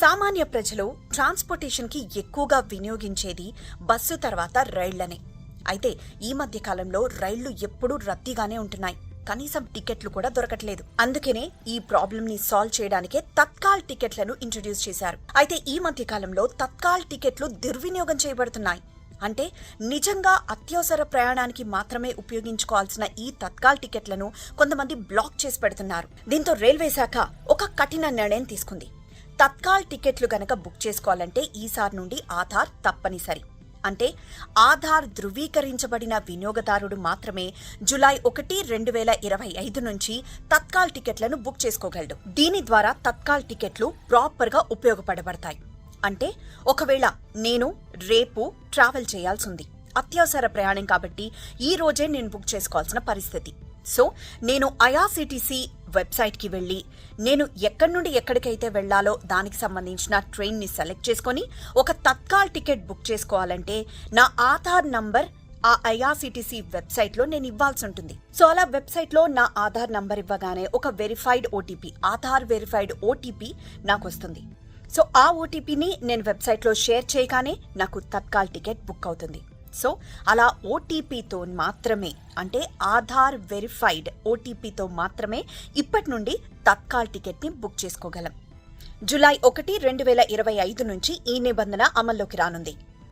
సామాన్య ప్రజలు ట్రాన్స్పోర్టేషన్కి ఎక్కువగా వినియోగించేది బస్సు తర్వాత రైళ్లనే. అయితే ఈ మధ్య కాలంలో రైళ్లు ఎప్పుడూ రద్దీగానే ఉంటున్నాయి. కనీసం టికెట్లు కూడా దొరకట్లేదు. అందుకనే ఈ ప్రాబ్లం ని సాల్వ్ చేయడానికే తత్కాల్ టికెట్లను ఇంట్రడ్యూస్ చేశారు. అయితే ఈ మధ్య కాలంలో తత్కాల్ టికెట్లు దుర్వినియోగం చేయబడుతున్నాయి. అంటే నిజంగా అత్యవసర ప్రయాణానికి మాత్రమే ఉపయోగించుకోవాల్సిన ఈ తత్కాల్ టికెట్లను కొంతమంది బ్లాక్ చేసి పెడుతున్నారు. దీంతో రైల్వే శాఖ ఒక కఠిన నిర్ణయం తీసుకుంది. తత్కాల్ టికెట్లు గనక బుక్ చేసుకోవాలంటే ఈసారి నుండి ఆధార్ తప్పనిసరి. అంటే ఆధార్ ధృవీకరించబడిన వినియోగదారుడు మాత్రమే జూలై 1, 2025 నుంచి తత్కాల్ టికెట్లను బుక్ చేసుకోగలడు. దీని ద్వారా తత్కాల్ టికెట్లు ప్రాపర్గా ఉపయోగపడబడతాయి. అంటే ఒకవేళ నేను రేపు ట్రావెల్ చేయాల్సింది, అత్యవసర ప్రయాణం కాబట్టి ఈ రోజే నేను బుక్ చేసుకోవాల్సిన పరిస్థితి. సో నేను ఐఆర్సీటీసీ వెబ్సైట్కి వెళ్ళి నేను ఎక్కడి నుండి ఎక్కడికైతే వెళ్లాలో దానికి సంబంధించిన ట్రైన్ని సెలెక్ట్ చేసుకొని ఒక తత్కాల్ టికెట్ బుక్ చేసుకోవాలంటే నా ఆధార్ నంబర్ ఆ ఐఆర్సీటీసీ వెబ్సైట్లో నేను ఇవ్వాల్సి ఉంటుంది. సో అలా వెబ్సైట్లో నా ఆధార్ నంబర్ ఇవ్వగానే ఒక verified OTP, Aadhaar verified OTP నాకు వస్తుంది. సో ఆ ఓటీపీని నేను వెబ్సైట్లో షేర్ చేయగానే నాకు తత్కాల్ టికెట్ బుక్ అవుతుంది. సో అలా ఓటీపీతో మాత్రమే, అంటే ఆధార్ వెరిఫైడ్ ఓటీపీతో మాత్రమే ఇప్పటి నుండి తత్కాల్ టికెట్ని బుక్ చేసుకోగలం. జూలై 1, 2025 నుంచి ఈ నిబంధన అమల్లోకి రానుంది.